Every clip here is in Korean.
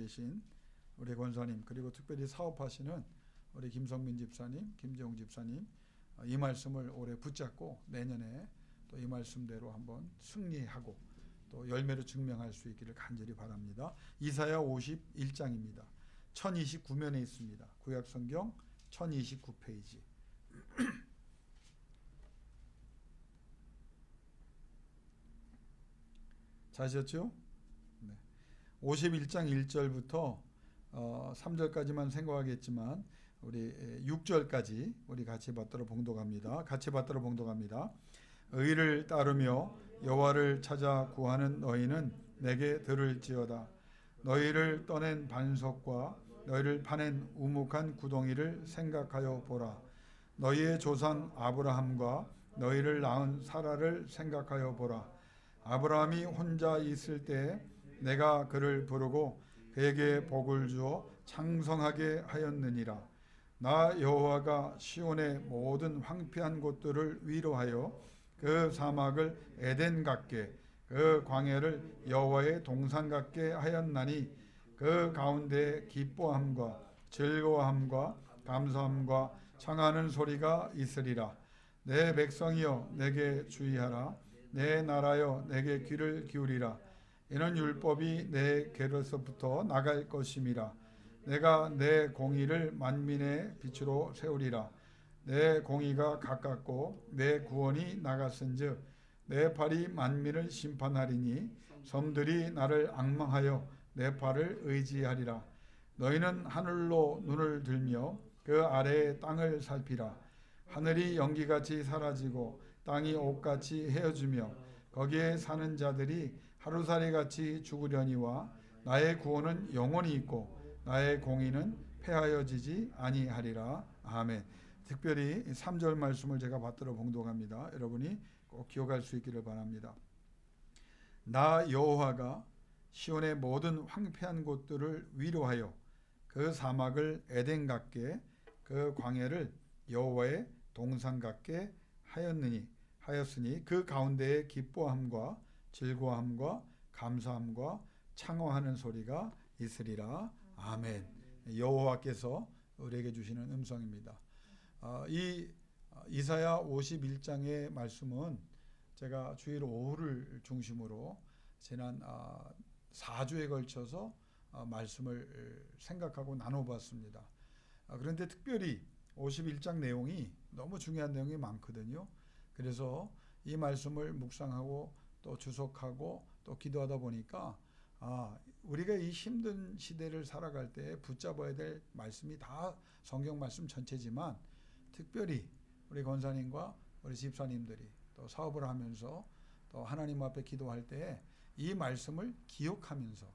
계신 우리 권사님, 그리고 특별히 사업하시는 우리 김성민 집사님, 김재웅 집사님, 이 말씀을 올해 붙잡고 내년에 또 이 말씀대로 한번 승리하고 또 열매로 증명할 수 있기를 간절히 바랍니다. 이사야 51장입니다. 1029면에 있습니다. 구약성경 1029페이지. 자셨죠? 네. 51장 1절부터 3절까지만 생각하겠지만 우리 6절까지 우리 같이 받들어 봉독합니다. 의를 따르며 여호와를 찾아 구하는 너희는 내게 들을지어다. 너희를 떠낸 반석과 너희를 파낸 우묵한 구덩이를 생각하여 보라. 너희의 조상 아브라함과 너희를 낳은 사라를 생각하여 보라. 아브라함이 혼자 있을 때 내가 그를 부르고 그에게 복을 주어 창성하게 하였느니라. 나 여호와가 시온의 모든 황폐한 곳들을 위로하여 그 사막을 에덴 같게 그 광야를 여호와의 동산 같게 하였나니 그 가운데 기뻐함과 즐거워함과 감사함과 청하는 소리가 있으리라. 내 백성이여 내게 주의하라. 내 나라여 내게 귀를 기울이라. 이는 율법이 내 궤로서부터 나갈 것임이라. 내가 내 공의를 만민의 빛으로 세우리라. 내 공의가 가깝고 내 구원이 나갔은즉 내 팔이 만민을 심판하리니 섬들이 나를 앙망하여 내 팔을 의지하리라. 너희는 하늘로 눈을 들며 그 아래의 땅을 살피라. 하늘이 연기같이 사라지고 땅이 옷같이 헤어지며 거기에 사는 자들이 하루살이같이 죽으려니와 나의 구원은 영원히 있고 나의 공의는 폐하여지지 아니하리라. 아멘. 특별히 3절 말씀을 제가 받들어 봉독합니다. 여러분이 꼭 기억할 수 있기를 바랍니다. 나 여호와가 시온의 모든 황폐한 곳들을 위로하여 그 사막을 에덴 같게 그 광야를 여호와의 동산 같게 하였으니 그 가운데에 기뻐함과 즐거움과 감사함과 창호하는 소리가 있으리라. 아멘. 여호와께서 우리에게 주시는 음성입니다. 이 이사야 51장의 말씀은 제가 주일 오후를 중심으로 지난 4주에 걸쳐서 말씀을 생각하고 나눠봤습니다. 그런데 특별히 51장 내용이 너무 중요한 내용이 많거든요. 그래서 이 말씀을 묵상하고 또 주석하고 또 기도하다 보니까 우리가 이 힘든 시대를 살아갈 때 붙잡아야 될 말씀이 다 성경 말씀 전체지만 특별히 우리 권사님과 우리 집사님들이 또 사업을 하면서 또 하나님 앞에 기도할 때 이 말씀을 기억하면서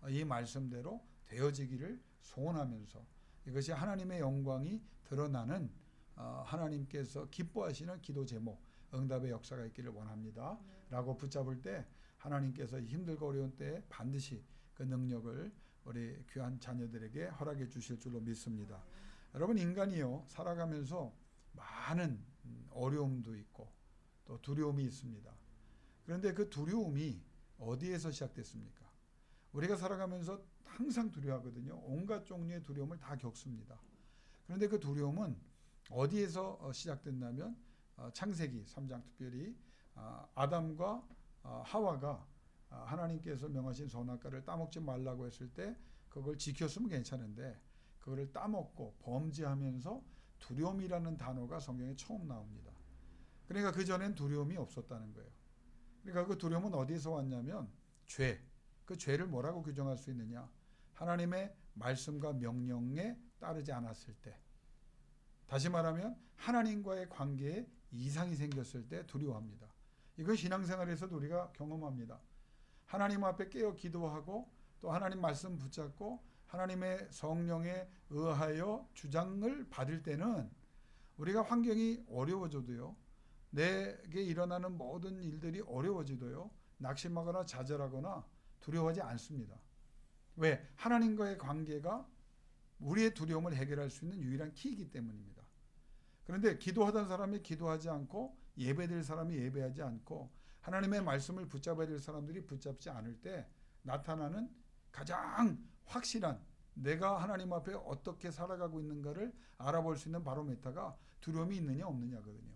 이 말씀대로 되어지기를 소원하면서 이것이 하나님의 영광이 드러나는 하나님께서 기뻐하시는 기도 제목, 응답의 역사가 있기를 원합니다. 라고 붙잡을 때 하나님께서 힘들고 어려운 때 반드시 그 능력을 우리 귀한 자녀들에게 허락해 주실 줄로 믿습니다. 여러분, 인간이요 살아가면서 많은 어려움도 있고 또 두려움이 있습니다. 그런데 그 두려움이 어디에서 시작됐습니까? 우리가 살아가면서 항상 두려워하거든요. 온갖 종류의 두려움을 다 겪습니다. 그런데 그 두려움은 어디에서 시작됐냐면 창세기 3장 특별히 아담과 하와가 하나님께서 명하신 선악과를 따먹지 말라고 했을 때 그걸 지켰으면 괜찮은데 그거를 따먹고 범죄하면서 두려움이라는 단어가 성경에 처음 나옵니다. 그러니까 그전엔 두려움이 없었다는 거예요. 그러니까 그 두려움은 어디서 왔냐면 죄. 그 죄를 뭐라고 규정할 수 있느냐? 하나님의 말씀과 명령에 따르지 않았을 때, 다시 말하면 하나님과의 관계에 이상이 생겼을 때 두려워합니다. 이건 신앙생활에서도 우리가 경험합니다. 하나님 앞에 깨어 기도하고 또 하나님 말씀 붙잡고 하나님의 성령에 의하여 주장을 받을 때는 우리가 환경이 어려워져도요, 내게 일어나는 모든 일들이 어려워지도요, 낙심하거나 좌절하거나 두려워하지 않습니다. 왜? 하나님과의 관계가 우리의 두려움을 해결할 수 있는 유일한 키이기 때문입니다. 그런데 기도하던 사람이 기도하지 않고 예배될 사람이 예배하지 않고 하나님의 말씀을 붙잡아야 될 사람들이 붙잡지 않을 때 나타나는 가장 확실한 내가 하나님 앞에 어떻게 살아가고 있는가를 알아볼 수 있는 바로메터가 두려움이 있느냐 없느냐거든요.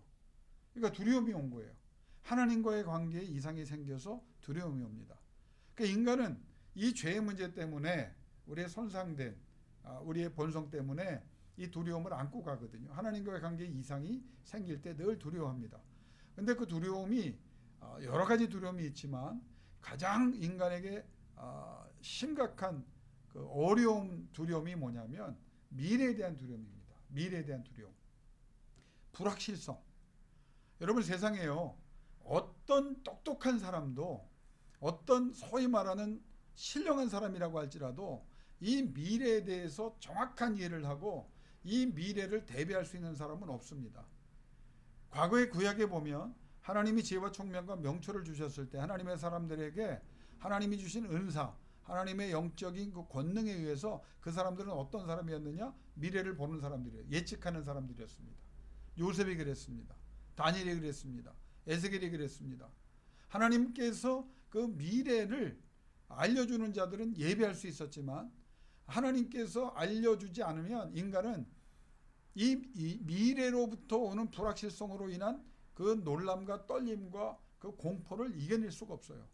그러니까 두려움이 온 거예요. 하나님과의 관계에 이상이 생겨서 두려움이 옵니다. 그러니까 인간은 이 죄의 문제 때문에 우리의 손상된 우리의 본성 때문에 이 두려움을 안고 가거든요. 하나님과의 관계에 이상이 생길 때 늘 두려워합니다. 근데 그 두려움이 여러 가지 두려움이 있지만 가장 인간에게 심각한 그 어려운 두려움이 뭐냐면 미래에 대한 두려움입니다. 미래에 대한 두려움. 불확실성. 여러분 세상에요. 어떤 똑똑한 사람도 어떤 소위 말하는 신령한 사람이라고 할지라도 이 미래에 대해서 정확한 이해를 하고 이 미래를 대비할 수 있는 사람은 없습니다. 과거의 구약에 보면 하나님이 지혜와 총명과 명철을 주셨을 때 하나님의 사람들에게 하나님이 주신 은사, 하나님의 영적인 그 권능에 의해서 그 사람들은 어떤 사람이었느냐? 미래를 보는 사람들이에요. 예측하는 사람들이었습니다. 요셉이 그랬습니다. 다니엘이 그랬습니다. 에스겔이 그랬습니다. 하나님께서 그 미래를 알려주는 자들은 예비할 수 있었지만 하나님께서 알려주지 않으면 인간은 이 미래로부터 오는 불확실성으로 인한 그 놀람과 떨림과 그 공포를 이겨낼 수가 없어요.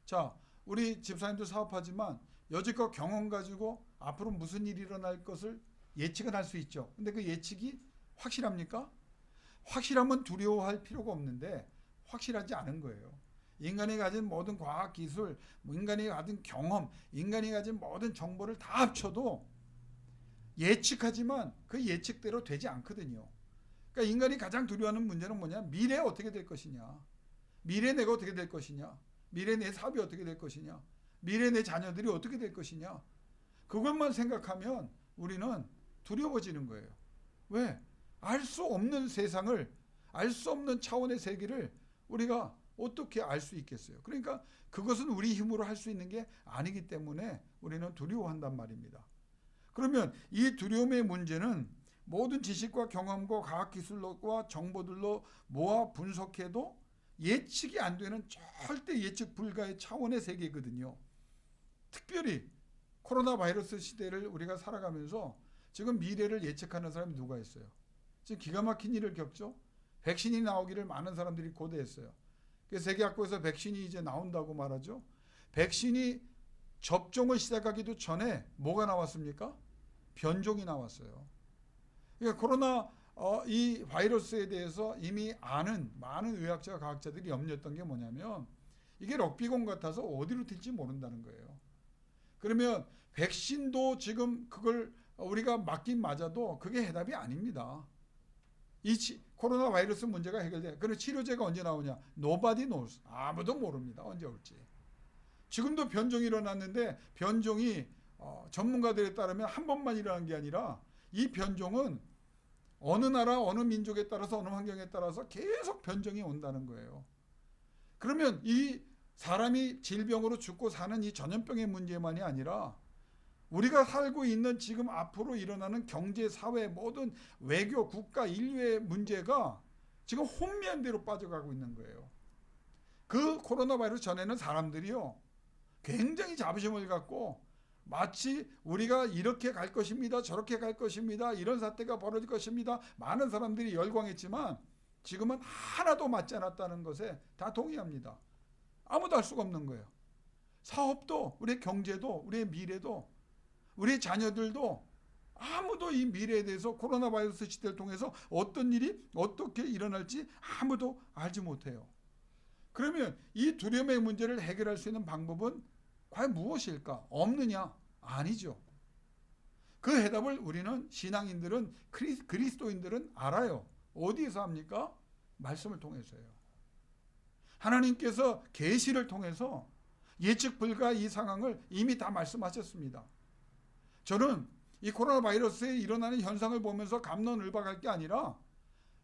자, 우리 집사님도 사업하지만 여지껏 경험 가지고 앞으로 무슨 일이 일어날 것을 예측은 할 수 있죠. 근데 그 예측이 확실합니까? 확실하면 두려워할 필요가 없는데 확실하지 않은 거예요. 인간이 가진 모든 과학기술, 인간이 가진 경험, 인간이 가진 모든 정보를 다 합쳐도 예측하지만 그 예측대로 되지 않거든요. 그러니까 인간이 가장 두려워하는 문제는 뭐냐? 미래에 어떻게 될 것이냐? 미래에 내가 어떻게 될 것이냐? 미래에 내 사업이 어떻게 될 것이냐? 미래에 내 자녀들이 어떻게 될 것이냐? 그것만 생각하면 우리는 두려워지는 거예요. 왜? 알 수 없는 세상을, 알 수 없는 차원의 세계를 우리가 어떻게 알 수 있겠어요? 그러니까 그것은 우리 힘으로 할 수 있는 게 아니기 때문에 우리는 두려워한단 말입니다. 그러면 이 두려움의 문제는 모든 지식과 경험과 과학기술과 정보들로 모아 분석해도 예측이 안 되는 절대 예측 불가의 차원의 세계거든요. 특별히 코로나 바이러스 시대를 우리가 살아가면서 지금 미래를 예측하는 사람이 누가 있어요? 지금 기가 막힌 일을 겪죠. 백신이 나오기를 많은 사람들이 고대했어요. 그래서 세계학교에서 백신이 이제 나온다고 말하죠. 백신이 접종을 시작하기도 전에 뭐가 나왔습니까? 변종이 나왔어요. 그러니까 코로나 이 바이러스에 대해서 이미 아는 많은 의학자, 과학자들이 염려했던 게 뭐냐면 이게 럭비공 같아서 어디로 튈지 모른다는 거예요. 그러면 백신도 지금 그걸 우리가 맞긴 맞아도 그게 해답이 아닙니다. 이 코로나 바이러스 문제가 해결돼. 그럼 치료제가 언제 나오냐? Nobody knows. 아무도 모릅니다. 언제 올지. 지금도 변종이 일어났는데 변종이 전문가들에 따르면 한 번만 일어난 게 아니라 이 변종은 어느 나라 어느 민족에 따라서 어느 환경에 따라서 계속 변종이 온다는 거예요. 그러면 이 사람이 질병으로 죽고 사는 이 전염병의 문제만이 아니라 우리가 살고 있는 지금 앞으로 일어나는 경제, 사회, 모든 외교, 국가, 인류의 문제가 지금 혼미한대로 빠져가고 있는 거예요. 그 코로나 바이러스 전에는 사람들이요 굉장히 자부심을 갖고 마치 우리가 이렇게 갈 것입니다, 저렇게 갈 것입니다, 이런 사태가 벌어질 것입니다, 많은 사람들이 열광했지만 지금은 하나도 맞지 않았다는 것에 다 동의합니다. 아무도 할 수가 없는 거예요. 사업도, 우리의 경제도, 우리의 미래도, 우리의 자녀들도 아무도 이 미래에 대해서 코로나 바이러스 시대를 통해서 어떤 일이 어떻게 일어날지 아무도 알지 못해요. 그러면 이 두려움의 문제를 해결할 수 있는 방법은 과연 무엇일까? 없느냐? 아니죠. 그 해답을 우리는 신앙인들은 그리스도인들은 알아요. 어디에서 합니까? 말씀을 통해서요. 하나님께서 계시를 통해서 예측 불가 이 상황을 이미 다 말씀하셨습니다. 저는 이 코로나 바이러스에 일어나는 현상을 보면서 갑론을박할 게 아니라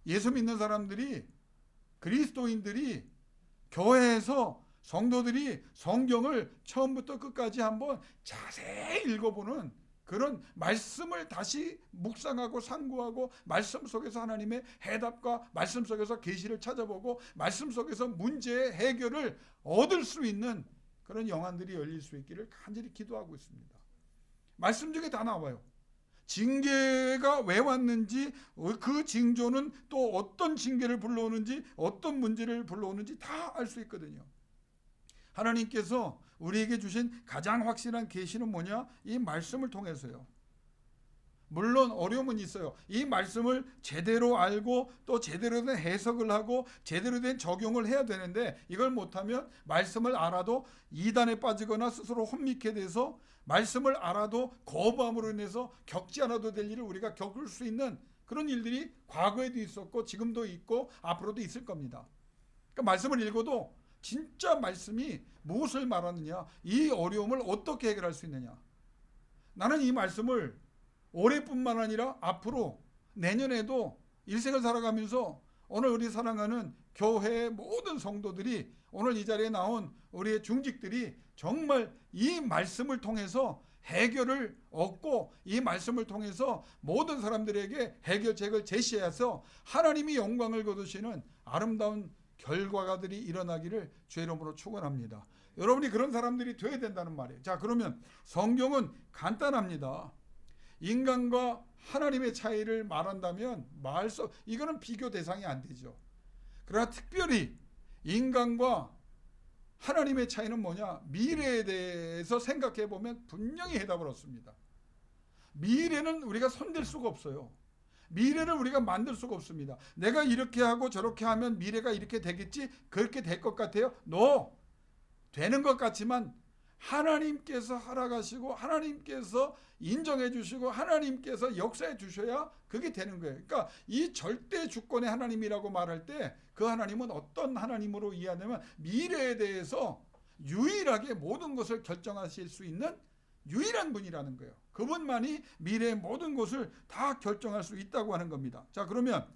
예수 믿는 사람들이, 그리스도인들이 교회에서 성도들이 성경을 처음부터 끝까지 한번 자세히 읽어보는 그런 말씀을 다시 묵상하고 상고하고 말씀 속에서 하나님의 해답과 말씀 속에서 계시를 찾아보고 말씀 속에서 문제의 해결을 얻을 수 있는 그런 영안들이 열릴 수 있기를 간절히 기도하고 있습니다. 말씀 중에 다 나와요. 징계가 왜 왔는지, 그 징조는 또 어떤 징계를 불러오는지, 어떤 문제를 불러오는지 다 알 수 있거든요. 하나님께서 우리에게 주신 가장 확실한 계시는 뭐냐? 이 말씀을 통해서요. 물론 어려움은 있어요. 이 말씀을 제대로 알고 또 제대로 된 해석을 하고 제대로 된 적용을 해야 되는데, 이걸 못하면 말씀을 알아도 이단에 빠지거나 스스로 혼미케 돼서 말씀을 알아도 거부함으로 인해서 겪지 않아도 될 일을 우리가 겪을 수 있는 그런 일들이 과거에도 있었고 지금도 있고 앞으로도 있을 겁니다. 그러니까 말씀을 읽어도 진짜 말씀이 무엇을 말하느냐, 이 어려움을 어떻게 해결할 수 있느냐. 나는 이 말씀을 올해뿐만 아니라 앞으로 내년에도 일생을 살아가면서 오늘 우리 사랑하는 교회의 모든 성도들이, 오늘 이 자리에 나온 우리의 중직들이 정말 이 말씀을 통해서 해결을 얻고 이 말씀을 통해서 모든 사람들에게 해결책을 제시해서 하나님이 영광을 거두시는 아름다운 결과가들이 일어나기를 주의 이름으로 축원합니다. 여러분이 그런 사람들이 되어야 된다는 말이에요. 자, 그러면 성경은 간단합니다. 인간과 하나님의 차이를 말한다면 이거는 비교 대상이 안 되죠. 그러나 특별히 인간과 하나님의 차이는 뭐냐? 미래에 대해서 생각해 보면 분명히 해답을 얻습니다. 미래는 우리가 손댈 수가 없어요. 미래를 우리가 만들 수가 없습니다. 내가 이렇게 하고 저렇게 하면 미래가 이렇게 되겠지? 그렇게 될 것 같아요? No! 되는 것 같지만 하나님께서 허락하시고 하나님께서 인정해 주시고 하나님께서 역사해 주셔야 그게 되는 거예요. 그러니까 이 절대 주권의 하나님이라고 말할 때 그 하나님은 어떤 하나님으로 이해하냐면 미래에 대해서 유일하게 모든 것을 결정하실 수 있는 유일한 분이라는 거예요. 그분만이 미래의 모든 것을 다 결정할 수 있다고 하는 겁니다. 자, 그러면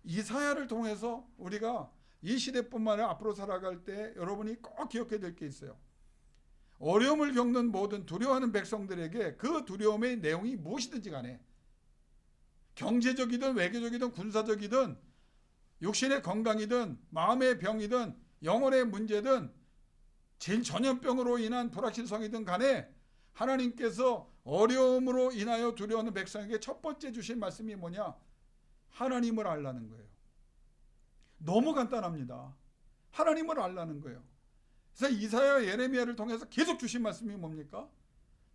이사야를 통해서 우리가 이 시대뿐만 아니라 앞으로 살아갈 때 여러분이 꼭 기억해야 될 게 있어요. 어려움을 겪는 모든 두려워하는 백성들에게 그 두려움의 내용이 무엇이든지 간에 경제적이든 외교적이든 군사적이든 육신의 건강이든 마음의 병이든 영혼의 문제든 전염병으로 인한 불확실성이든 간에 하나님께서 어려움으로 인하여 두려워하는 백성에게 첫 번째 주신 말씀이 뭐냐? 하나님을 알라는 거예요. 너무 간단합니다. 하나님을 알라는 거예요. 그래서 이사야 예레미야를 통해서 계속 주신 말씀이 뭡니까?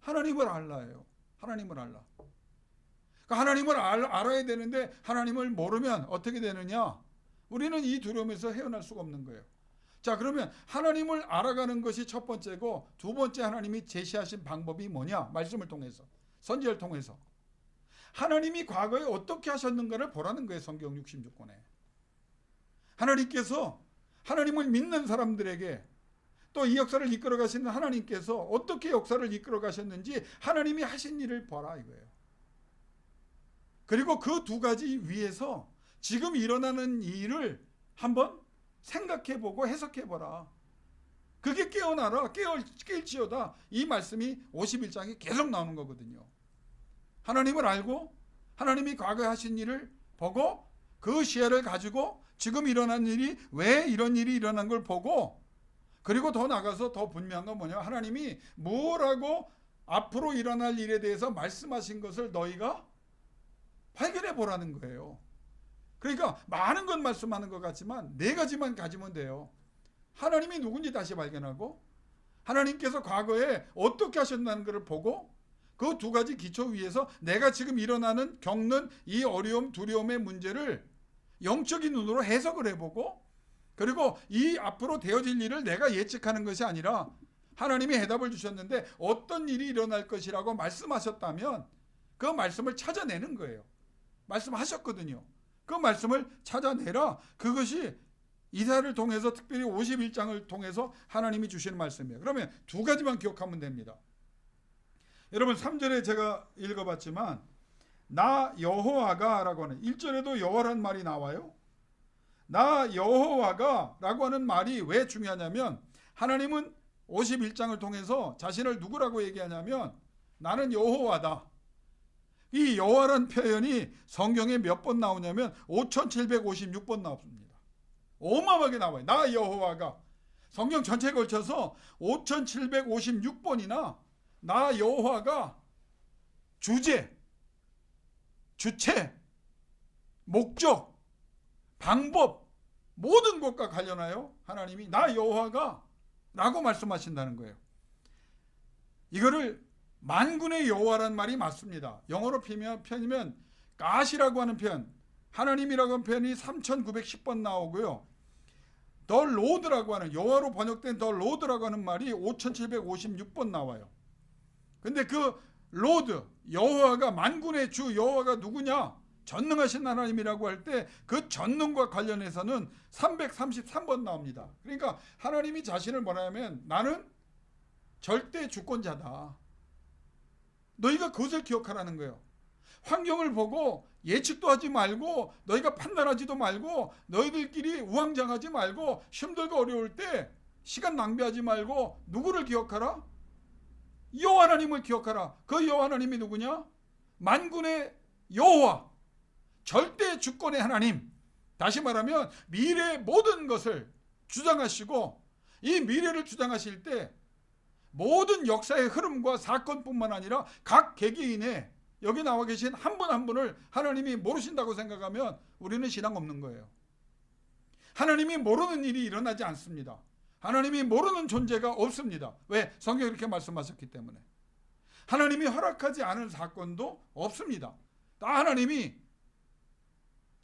하나님을 알라예요. 하나님을 알라. 그러니까 하나님을 알아야 되는데 하나님을 모르면 어떻게 되느냐? 우리는 이 두려움에서 헤어날 수가 없는 거예요. 자, 그러면 하나님을 알아가는 것이 첫 번째고, 두 번째 하나님이 제시하신 방법이 뭐냐? 말씀을 통해서, 선지자를 통해서 하나님이 과거에 어떻게 하셨는가를 보라는 거예요. 성경 66권에 하나님께서 하나님을 믿는 사람들에게 또 이 역사를 이끌어 가시는 하나님께서 어떻게 역사를 이끌어 가셨는지 하나님이 하신 일을 보라 이거예요. 그리고 그 두 가지 위에서 지금 일어나는 일을 한번 생각해보고 해석해보라. 그게 깨어나라. 깨일지어다. 이 말씀이 51장에 계속 나오는 거거든요. 하나님을 알고 하나님이 과거에 하신 일을 보고 그 시야를 가지고 지금 일어난 일이 왜 이런 일이 일어난 걸 보고, 그리고 더 나가서 더 분명한 건 뭐냐? 하나님이 뭐라고 앞으로 일어날 일에 대해서 말씀하신 것을 너희가 발견해 보라는 거예요. 그러니까 많은 건 말씀하는 것 같지만 네 가지만 가지면 돼요. 하나님이 누군지 다시 발견하고 하나님께서 과거에 어떻게 하셨다는 것을 보고 그 두 가지 기초 위에서 내가 지금 겪는 이 어려움, 두려움의 문제를 영적인 눈으로 해석을 해보고, 그리고 이 앞으로 되어질 일을 내가 예측하는 것이 아니라 하나님이 해답을 주셨는데 어떤 일이 일어날 것이라고 말씀하셨다면 그 말씀을 찾아내는 거예요. 말씀하셨거든요. 그 말씀을 찾아내라. 그것이 이사야를 통해서, 특별히 51장을 통해서 하나님이 주시는 말씀이에요. 그러면 두 가지만 기억하면 됩니다. 여러분 3절에 제가 읽어봤지만 나 여호와가 라고 하는 1절에도 여호와라는 말이 나와요. 나 여호와가 라고 하는 말이 왜 중요하냐면, 하나님은 51장을 통해서 자신을 누구라고 얘기하냐면 나는 여호와다. 이 여호와라는 표현이 성경에 몇 번 나오냐면 5756번 나옵니다. 어마어마하게 나와요. 나 여호와가. 성경 전체에 걸쳐서 5756번이나 나 여호와가 주제, 주체, 목적, 방법 모든 것과 관련하여 하나님이 나 여호와가 라고 말씀하신다는 거예요. 이거를 만군의 여호와라는 말이 맞습니다. 영어로 편이면 가시라고 하는 표현, 하나님이라고 하는 표현이 3910번 나오고요. 더 로드라고 하는, 여호와로 번역된 더 로드라고 하는 말이 5756번 나와요. 근데 그 로드, 여호와가, 만군의 주 여호와가 누구냐? 전능하신 하나님이라고 할 때 그 전능과 관련해서는 333번 나옵니다. 그러니까 하나님이 자신을 뭐냐면 나는 절대 주권자다. 너희가 그것을 기억하라는 거예요. 환경을 보고 예측도 하지 말고, 너희가 판단하지도 말고, 너희들끼리 우왕좌왕하지 말고, 힘들고 어려울 때 시간 낭비하지 말고 누구를 기억하라? 여호와 하나님을 기억하라. 그 여호와 하나님이 누구냐? 만군의 여호와, 절대 주권의 하나님. 다시 말하면 미래의 모든 것을 주장하시고, 이 미래를 주장하실 때 모든 역사의 흐름과 사건뿐만 아니라 각 개개인의, 여기 나와 계신 한 분 한 분을 하나님이 모르신다고 생각하면 우리는 신앙 없는 거예요. 하나님이 모르는 일이 일어나지 않습니다. 하나님이 모르는 존재가 없습니다. 왜? 성경이 이렇게 말씀하셨기 때문에. 하나님이 허락하지 않은 사건도 없습니다. 다 하나님이,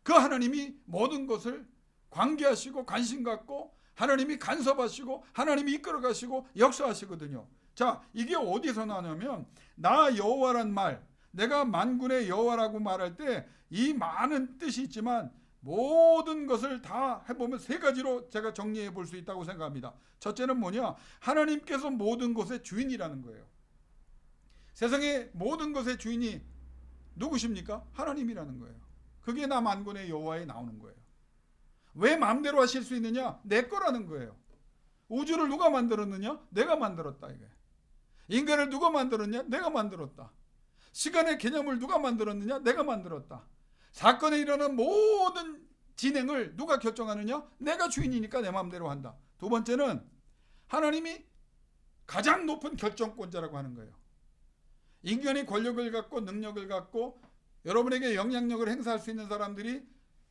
그 하나님이 모든 것을 관계하시고 관심 갖고 하나님이 간섭하시고 하나님이 이끌어가시고 역사하시거든요. 자, 이게 어디서 나냐면 나 여호와란 말, 내가 만군의 여호와라고 말할 때 이 많은 뜻이 있지만 모든 것을 다 해보면 세 가지로 제가 정리해 볼 수 있다고 생각합니다. 첫째는 뭐냐? 하나님께서 모든 것의 주인이라는 거예요. 세상의 모든 것의 주인이 누구십니까? 하나님이라는 거예요. 그게 나 만군의 여호와에 나오는 거예요. 왜 마음대로 하실 수 있느냐? 내 거라는 거예요. 우주를 누가 만들었느냐? 내가 만들었다. 이게. 인간을 누가 만들었냐? 내가 만들었다. 시간의 개념을 누가 만들었느냐? 내가 만들었다. 사건에 일어난 모든 진행을 누가 결정하느냐? 내가 주인이니까 내 마음대로 한다. 두 번째는 하나님이 가장 높은 결정권자라고 하는 거예요. 인간이 권력을 갖고 능력을 갖고 여러분에게 영향력을 행사할 수 있는 사람들이,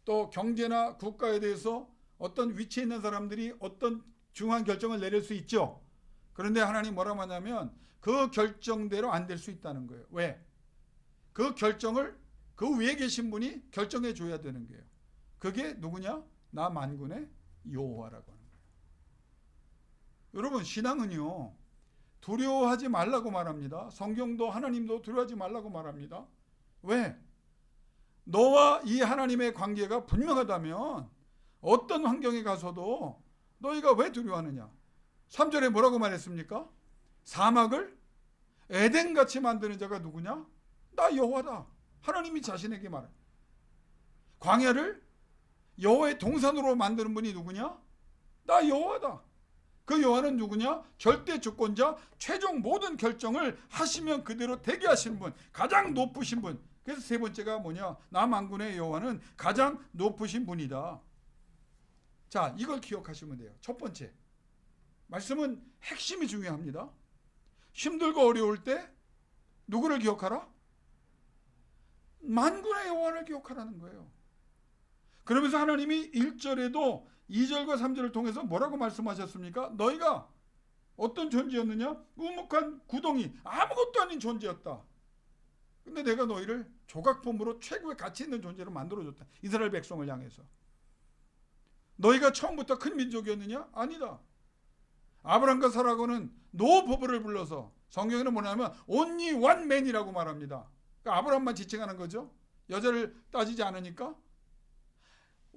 또 경제나 국가에 대해서 어떤 위치에 있는 사람들이 어떤 중요한 결정을 내릴 수 있죠. 그런데 하나님 뭐라고 하냐면 그 결정대로 안 될 수 있다는 거예요. 왜? 그 결정을 그 위에 계신 분이 결정해 줘야 되는 거예요. 그게 누구냐? 나 만군의 여호와라고 하는 거예요. 여러분, 신앙은요, 두려워하지 말라고 말합니다. 성경도 하나님도 두려워하지 말라고 말합니다. 왜? 너와 이 하나님의 관계가 분명하다면 어떤 환경에 가서도 너희가 왜 두려워하느냐? 3절에 뭐라고 말했습니까? 사막을 에덴같이 만드는 자가 누구냐? 나 여호와다. 하나님이 자신에게 말해. 광야를 여호와의 동산으로 만드는 분이 누구냐? 나 여호와다. 그 여호와는 누구냐? 절대 주권자, 최종 모든 결정을 하시면 그대로 되게 하시는 분, 가장 높으신 분. 그래서 세 번째가 뭐냐? 나 만군의 여호와는 가장 높으신 분이다. 자, 이걸 기억하시면 돼요. 첫 번째, 말씀은 핵심이 중요합니다. 힘들고 어려울 때 누구를 기억하라? 만군의 여호와를 기억하라는 거예요. 그러면서 하나님이 1절에도 2절과 3절을 통해서 뭐라고 말씀하셨습니까? 너희가 어떤 존재였느냐? 우묵한 구덩이, 아무것도 아닌 존재였다. 근데 내가 너희를 조각품으로 최고의 가치 있는 존재로 만들어줬다. 이스라엘 백성을 향해서. 너희가 처음부터 큰 민족이었느냐? 아니다. 아브라함과 사라고는 노부부를 불러서, 성경에는 뭐냐면 only one man이라고 말합니다. 그러니까 아브라함만 지칭하는 거죠. 여자를 따지지 않으니까.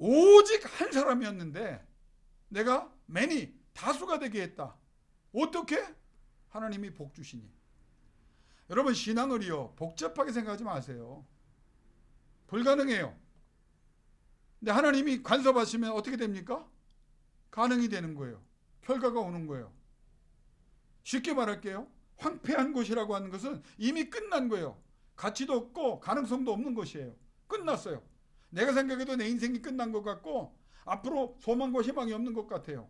오직 한 사람이었는데 내가 many, 다수가 되게 했다. 어떻게? 하나님이 복 주시니. 여러분, 신앙을요 복잡하게 생각하지 마세요. 불가능해요. 근데 하나님이 간섭하시면 어떻게 됩니까? 가능이 되는 거예요. 결과가 오는 거예요. 쉽게 말할게요. 황폐한 곳이라고 하는 것은 이미 끝난 거예요. 가치도 없고 가능성도 없는 것이에요. 끝났어요. 내가 생각해도 내 인생이 끝난 것 같고 앞으로 소망과 희망이 없는 것 같아요.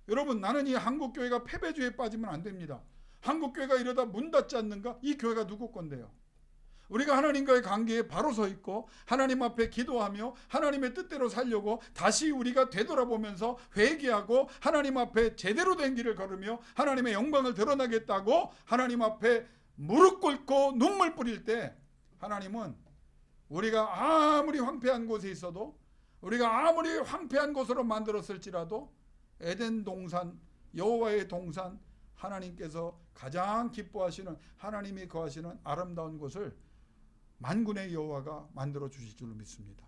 여러분, 나는 이 한국교회가 패배주의에 빠지면 안 됩니다. 한국교회가 이러다 문 닫지 않는가? 이 교회가 누구 건데요? 우리가 하나님과의 관계에 바로 서 있고 하나님 앞에 기도하며 하나님의 뜻대로 살려고 다시 우리가 되돌아보면서 회개하고 하나님 앞에 제대로 된 길을 걸으며 하나님의 영광을 드러나겠다고 하나님 앞에 무릎 꿇고 눈물 뿌릴 때, 하나님은 우리가 아무리 황폐한 곳에 있어도, 우리가 아무리 황폐한 곳으로 만들었을지라도 에덴 동산, 여호와의 동산, 하나님께서 가장 기뻐하시는, 하나님이 거하시는 아름다운 곳을 만군의 여호와가 만들어 주실 줄로 믿습니다.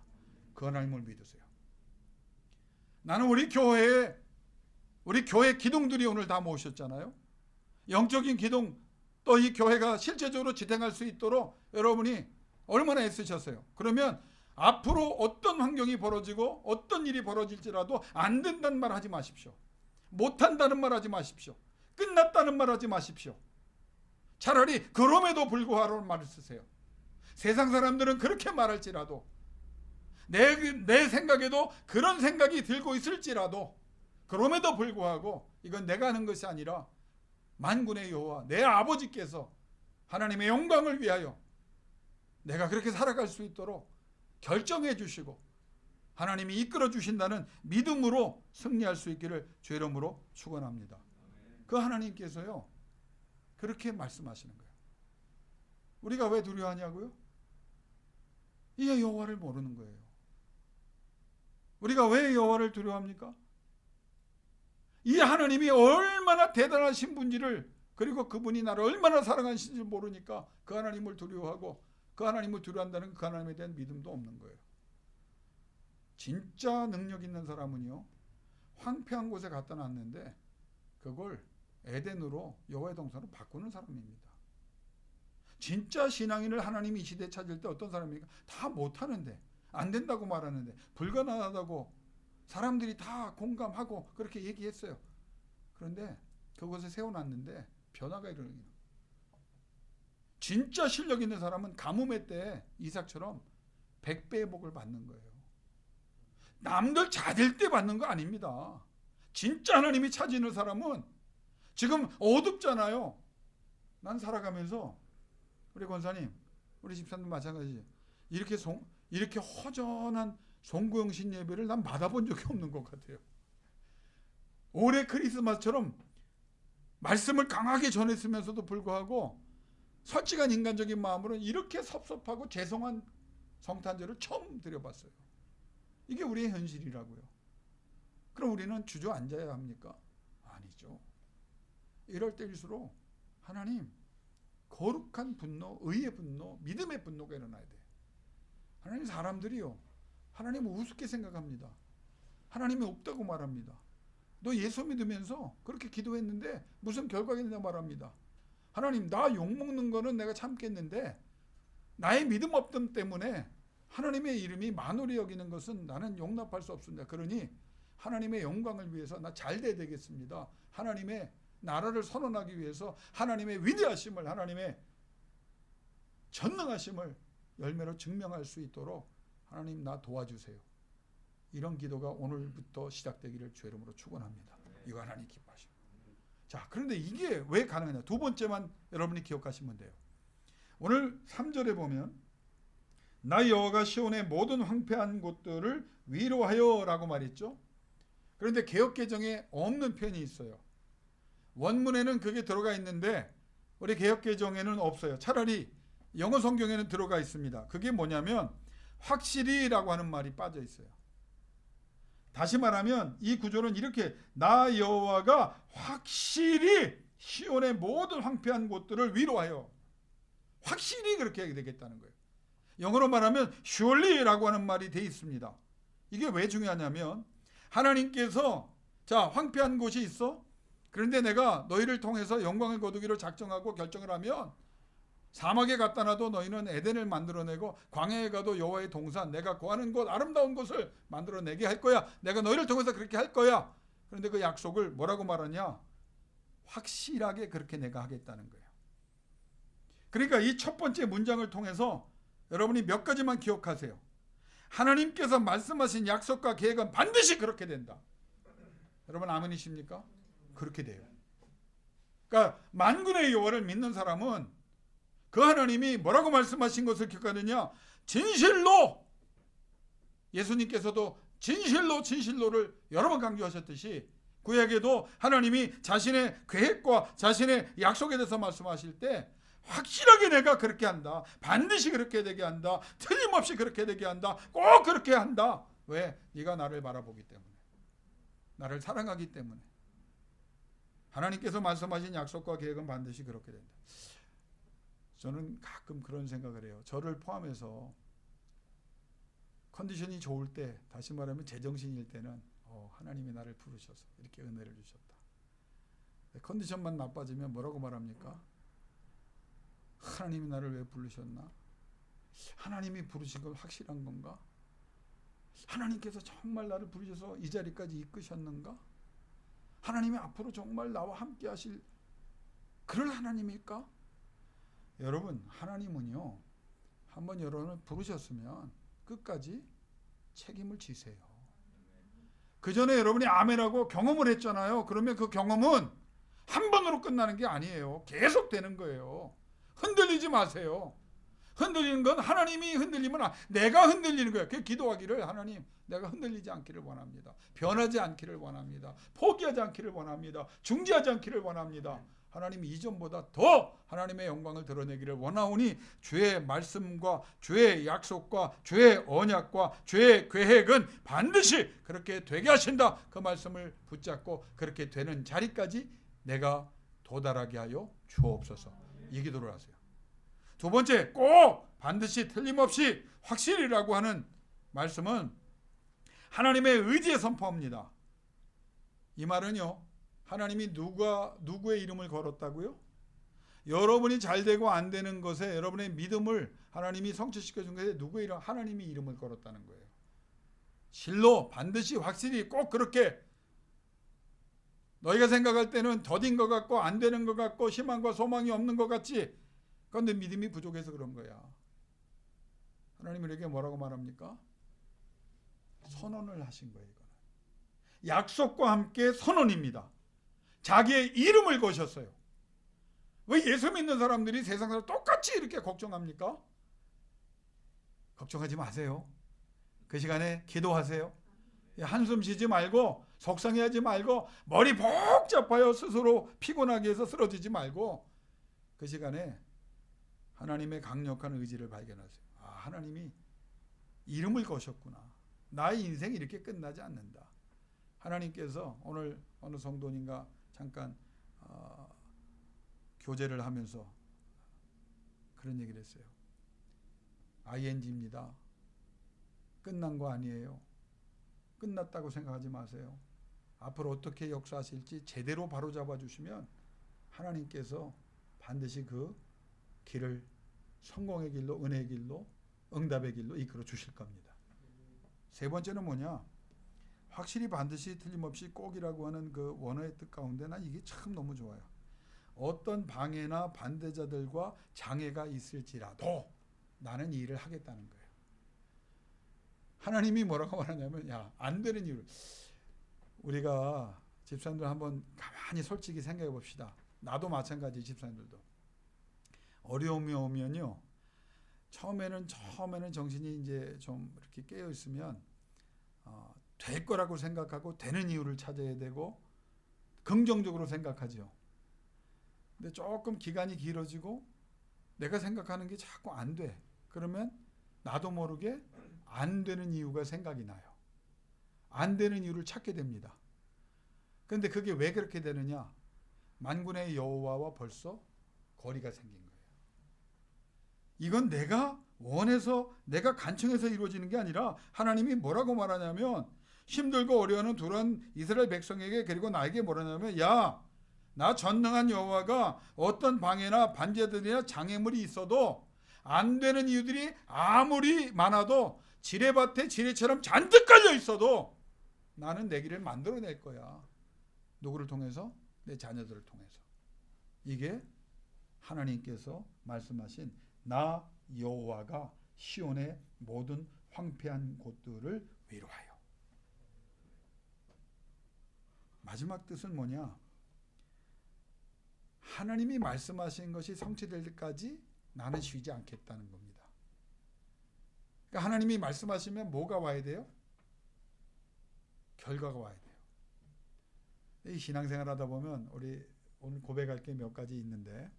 그 하나님을 믿으세요. 나는 우리 교회 기둥들이 오늘 다 모셨잖아요. 영적인 기둥, 또 이 교회가 실제적으로 지탱할 수 있도록 여러분이 얼마나 애쓰셨어요. 그러면 앞으로 어떤 환경이 벌어지고 어떤 일이 벌어질지라도 안 된다는 말 하지 마십시오. 못한다는 말 하지 마십시오. 끝났다는 말 하지 마십시오. 차라리 그럼에도 불구하고 말을 쓰세요. 세상 사람들은 그렇게 말할지라도, 내 생각에도 그런 생각이 들고 있을지라도, 그럼에도 불구하고 이건 내가 하는 것이 아니라 만군의 여호와 내 아버지께서 하나님의 영광을 위하여 내가 그렇게 살아갈 수 있도록 결정해 주시고 하나님이 이끌어 주신다는 믿음으로 승리할 수 있기를 주 이름으로 축원합니다. 그 하나님께서요 그렇게 말씀하시는 거예요. 우리가 왜 두려워하냐고요? 이 여호와를 모르는 거예요. 우리가 왜 여호와를 두려워합니까? 이 하나님이 얼마나 대단하신 분지를, 그리고 그분이 나를 얼마나 사랑하시는지 모르니까 그 하나님을 두려워하고, 그 하나님을 두려워한다는 그 하나님에 대한 믿음도 없는 거예요. 진짜 능력 있는 사람은요 황폐한 곳에 갖다 놨는데 그걸 에덴으로, 여호와의 동산으로 바꾸는 사람입니다. 진짜 신앙인을 하나님이 이 시대에 찾을 때 어떤 사람입니까? 다 못하는데, 안 된다고 말하는데, 불가능하다고 사람들이 다 공감하고 그렇게 얘기했어요. 그런데 그곳에 세워놨는데 변화가 일어나요. 진짜 실력 있는 사람은 가뭄의 때 이삭처럼 100배의 복을 받는 거예요. 남들 잘 될 때 받는 거 아닙니다. 진짜 하나님이 찾는 사람은, 지금 어둡잖아요. 난 살아가면서, 우리 권사님, 우리 집사님 마찬가지, 이렇게 허전한 송구영신 예배를 난 받아본 적이 없는 것 같아요. 올해 크리스마스처럼 말씀을 강하게 전했으면서도 불구하고 솔직한 인간적인 마음으로는 이렇게 섭섭하고 죄송한 성탄절을 처음 드려봤어요. 이게 우리의 현실이라고요. 그럼 우리는 주저앉아야 합니까? 아니죠. 이럴 때일수록 하나님, 거룩한 분노, 의의 분노, 믿음의 분노가 일어나야 돼. 하나님, 사람들이요 하나님을 우습게 생각합니다. 하나님이 없다고 말합니다. 너 예수 믿으면서 그렇게 기도했는데 무슨 결과가 있냐 말합니다. 하나님, 나 욕먹는 거는 내가 참겠는데 나의 믿음 없음 때문에 하나님의 이름이 만홀히 여기는 것은 나는 용납할 수 없습니다. 그러니 하나님의 영광을 위해서 나 잘 돼야 되겠습니다. 하나님의 나라를 선언하기 위해서 하나님의 위대하심을, 하나님의 전능하심을 열매로 증명할 수 있도록 하나님 나 도와주세요. 이런 기도가 오늘부터 시작되기를 주 이름으로 축원합니다. 이거 하나님 기뻐하십니다. 자, 그런데 이게 왜 가능하냐? 두 번째만 여러분이 기억하시면 돼요. 오늘 3절에 보면 나 여호와가 시온의 모든 황폐한 곳들을 위로하여 라고 말했죠. 그런데 개역개정에 없는 표현이 있어요. 원문에는 그게 들어가 있는데 우리 개역개정에는 없어요. 차라리 영어 성경에는 들어가 있습니다. 그게 뭐냐면 확실히 라고 하는 말이 빠져 있어요. 다시 말하면 이 구조는 이렇게, 나 여호와가 확실히 시온의 모든 황폐한 곳들을 위로하여, 확실히 그렇게 해야 되겠다는 거예요. 영어로 말하면 surely라고 하는 말이 돼 있습니다. 이게 왜 중요하냐면 하나님께서 자, 황폐한 곳이 있어? 그런데 내가 너희를 통해서 영광을 거두기로 작정하고 결정을 하면 사막에 갖다 놔도 너희는 에덴을 만들어내고 광야에 가도 여호와의 동산, 내가 거하는 곳, 아름다운 곳을 만들어내게 할 거야. 내가 너희를 통해서 그렇게 할 거야. 그런데 그 약속을 뭐라고 말하냐? 확실하게 그렇게 내가 하겠다는 거예요. 그러니까 이 첫 번째 문장을 통해서 여러분이 몇 가지만 기억하세요. 하나님께서 말씀하신 약속과 계획은 반드시 그렇게 된다. 여러분 아멘이십니까? 그렇게 돼요. 그러니까 만군의 여호와를 믿는 사람은 그 하나님이 뭐라고 말씀하신 것을 기억하느냐? 진실로, 예수님께서도 진실로를 여러 번 강조하셨듯이 구약에도 하나님이 자신의 계획과 자신의 약속에 대해서 말씀하실 때 확실하게 내가 그렇게 한다, 반드시 그렇게 되게 한다, 틀림없이 그렇게 되게 한다, 꼭 그렇게 한다. 왜? 네가 나를 바라보기 때문에, 나를 사랑하기 때문에. 하나님께서 말씀하신 약속과 계획은 반드시 그렇게 된다. 저는 가끔 그런 생각을 해요. 저를 포함해서 컨디션이 좋을 때, 다시 말하면 제정신일 때는 하나님이 나를 부르셔서 이렇게 은혜를 주셨다. 컨디션만 나빠지면 뭐라고 말합니까? 하나님이 나를 왜 부르셨나? 하나님이 부르신 건 확실한 건가? 하나님께서 정말 나를 부르셔서 이 자리까지 이끄셨는가? 하나님이 앞으로 정말 나와 함께 하실 그럴 하나님일까? 여러분, 하나님은요, 한번 여러분을 부르셨으면 끝까지 책임을 지세요. 그 전에 여러분이 아멘하고 경험을 했잖아요. 그러면 그 경험은 한 번으로 끝나는 게 아니에요. 계속 되는 거예요. 흔들리지 마세요. 흔들리는 건 하나님이 흔들리면 내가 흔들리는 거예요. 그 기도하기를, 하나님 내가 흔들리지 않기를 원합니다. 변하지 않기를 원합니다. 포기하지 않기를 원합니다. 중지하지 않기를 원합니다. 하나님 이전보다 더 하나님의 영광을 드러내기를 원하오니 주의 말씀과 주의 약속과 주의 언약과 주의 계획은 반드시 그렇게 되게 하신다. 그 말씀을 붙잡고 그렇게 되는 자리까지 내가 도달하게 하여 주옵소서. 이 기도를 하세요. 두 번째, 꼭 반드시 틀림없이 확실히라고 하는 말씀은 하나님의 의지에 선포합니다. 이 말은요, 하나님이 누구의 이름을 걸었다고요? 여러분이 잘 되고 안 되는 것에 여러분의 믿음을 하나님이 성취시켜 준 것에 누구의 이름? 하나님이 이름을 걸었다는 거예요. 실로 반드시 확실히 꼭 그렇게, 너희가 생각할 때는 더딘 것 같고 안 되는 것 같고 희망과 소망이 없는 것 같지, 그런데 믿음이 부족해서 그런 거야. 하나님이 이렇게 뭐라고 말합니까? 선언을 하신 거예요. 이거는 약속과 함께 선언입니다. 자기의 이름을 거셨어요. 왜 예수 믿는 사람들이 세상 사람 똑같이 이렇게 걱정합니까? 걱정하지 마세요. 그 시간에 기도하세요. 한숨 쉬지 말고, 속상해하지 말고, 머리 복잡하여 스스로 피곤하게 해서 쓰러지지 말고, 그 시간에 하나님의 강력한 의지를 발견하세요. 하나님이 이름을 거셨구나. 나의 인생이 이렇게 끝나지 않는다. 하나님께서 오늘 어느 성도님과 잠깐 교제를 하면서 그런 얘기를 했어요. ING입니다. 끝난 거 아니에요. 끝났다고 생각하지 마세요. 앞으로 어떻게 역사하실지 제대로 바로잡아 주시면 하나님께서 반드시 그 길을 성공의 길로, 은혜의 길로, 응답의 길로 이끌어 주실 겁니다. 세 번째는 뭐냐? 확실히 반드시 틀림없이 꼭이라고 하는 그 원어의 뜻 가운데 난 이게 참 너무 좋아요. 어떤 방해나 반대자들과 장애가 있을지라도 나는 이 일을 하겠다는 거예요. 하나님이 뭐라고 말하냐면, 안 되는 이유를, 우리가 집사님들 한번 가만히 솔직히 생각해 봅시다. 나도 마찬가지, 집사님들도. 어려움이 오면요, 처음에는 정신이 이제 좀 이렇게 깨어 있으면 될 거라고 생각하고 되는 이유를 찾아야 되고 긍정적으로 생각하죠. 근데 조금 기간이 길어지고 내가 생각하는 게 자꾸 안 돼. 그러면 나도 모르게 안 되는 이유가 생각이 나요. 안 되는 이유를 찾게 됩니다. 그런데 그게 왜 그렇게 되느냐? 만군의 여호와와 벌써 거리가 생긴 거예요. 이건 내가 원해서, 내가 간청해서 이루어지는 게 아니라 하나님이 뭐라고 말하냐면, 힘들고 어려워하는 두려운 이스라엘 백성에게, 그리고 나에게 뭐라냐면, 나 전능한 여호와가 어떤 방해나 반제들이나 장애물이 있어도, 안 되는 이유들이 아무리 많아도, 지뢰밭에 지뢰처럼 잔뜩 깔려 있어도 나는 내 길을 만들어낼 거야. 누구를 통해서? 내 자녀들을 통해서. 이게 하나님께서 말씀하신 나 여호와가 시온의 모든 황폐한 곳들을 위로하여. 마지막 뜻은 뭐냐? 하나님이 말씀하신 것이 성취될 때까지 나는 쉬지 않겠다는 겁니다. 그러니까 하나님이 말씀하시면 뭐가 와야 돼요? 결과가 와야 돼요. 이 신앙생활 하다 보면 우리 오늘 고백할 게 몇 가지 있는데,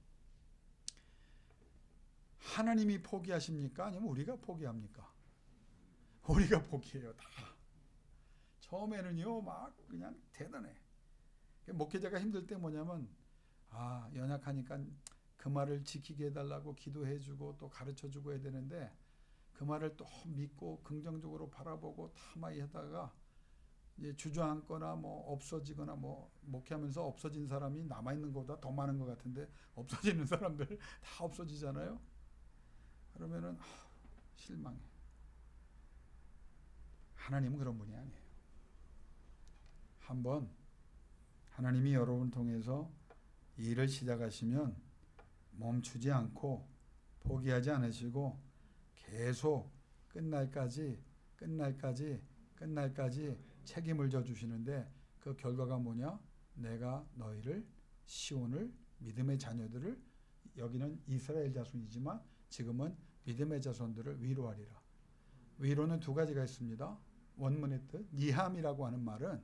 하나님이 포기하십니까? 아니면 우리가 포기합니까? 우리가 포기해요. 다. 처음에는요 막 그냥 대단해. 목회자가 힘들 때 뭐냐면, 연약하니까 그 말을 지키게 해달라고 기도해주고 또 가르쳐주고 해야 되는데, 그 말을 또 믿고 긍정적으로 바라보고 타마이 하다가 이제 주저앉거나 뭐 없어지거나, 뭐 목회하면서 없어진 사람이 남아있는 것보다 더 많은 것 같은데 없어지는 사람들 다 없어지잖아요. 그러면은 실망해. 하나님은 그런 분이 아니에요. 한번 하나님이 여러분을 통해서 일을 시작하시면 멈추지 않고 포기하지 않으시고 계속 끝날까지 책임을 져주시는데, 그 결과가 뭐냐? 내가 너희를, 시온을, 믿음의 자녀들을, 여기는 이스라엘 자손이지만 지금은 믿음의 자손들을 위로하리라. 위로는 두 가지가 있습니다. 원문의 뜻, 니함이라고 하는 말은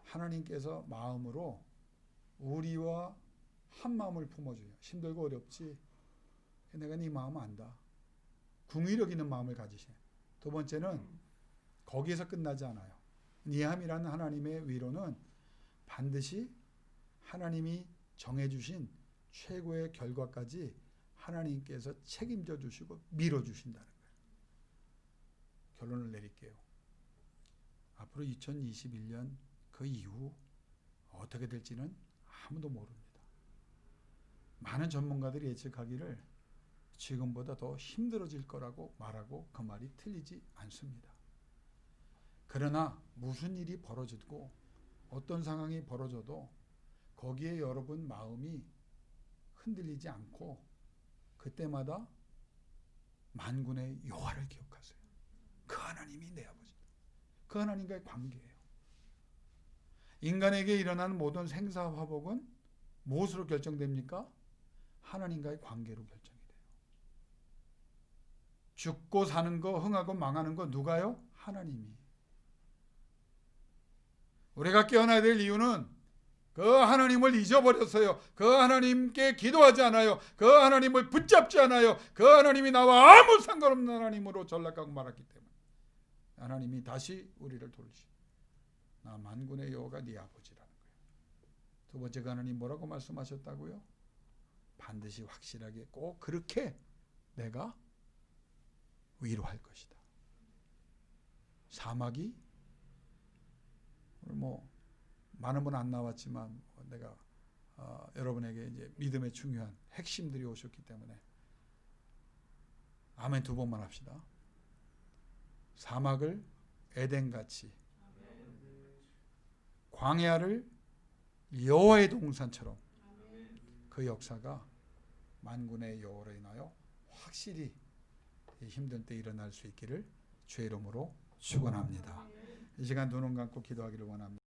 하나님께서 마음으로 우리와 한 마음을 품어줘요. 힘들고 어렵지? 내가 네 마음 안다. 궁의력 있는 마음을 가지세요. 두 번째는 거기에서 끝나지 않아요. 니함이라는 하나님의 위로는 반드시 하나님이 정해주신 최고의 결과까지 하나님께서 책임져 주시고 밀어주신다는 거예요. 결론을 내릴게요. 앞으로 2021년 그 이후 어떻게 될지는 아무도 모릅니다. 많은 전문가들이 예측하기를 지금보다 더 힘들어질 거라고 말하고 그 말이 틀리지 않습니다. 그러나 무슨 일이 벌어지고 어떤 상황이 벌어져도 거기에 여러분 마음이 흔들리지 않고 그때마다 만군의 여호와를 기억하세요. 그 하나님이 내 아버지다. 그 하나님과의 관계예요. 인간에게 일어나는 모든 생사화복은 무엇으로 결정됩니까? 하나님과의 관계로 결정이 돼요. 죽고 사는 거, 흥하고 망하는 거 누가요? 하나님이. 우리가 깨어나야 될 이유는 그 하나님을 잊어버렸어요. 그 하나님께 기도하지 않아요. 그 하나님을 붙잡지 않아요. 그 하나님이 나와 아무 상관없는 하나님으로 전락하고 말았기 때문에 하나님이 다시 우리를 돌리시. 나 만군의 여호와가 네 아버지라는 거예요. 두 번째, 그 하나님 뭐라고 말씀하셨다고요? 반드시 확실하게 꼭 그렇게 내가 위로할 것이다. 사막이 오늘 뭐 많은 분 안 나왔지만 내가 여러분에게 이제 믿음의 중요한 핵심들이 오셨기 때문에 아멘 두 번만 합시다. 사막을 에덴같이, 광야를 여호와의 동산처럼 그 역사가 만군의 여호와로 인하여 확실히 힘든 때 일어날 수 있기를 주의 이름으로 축원합니다. 이 시간 두 눈 감고 기도하기를 원합니다.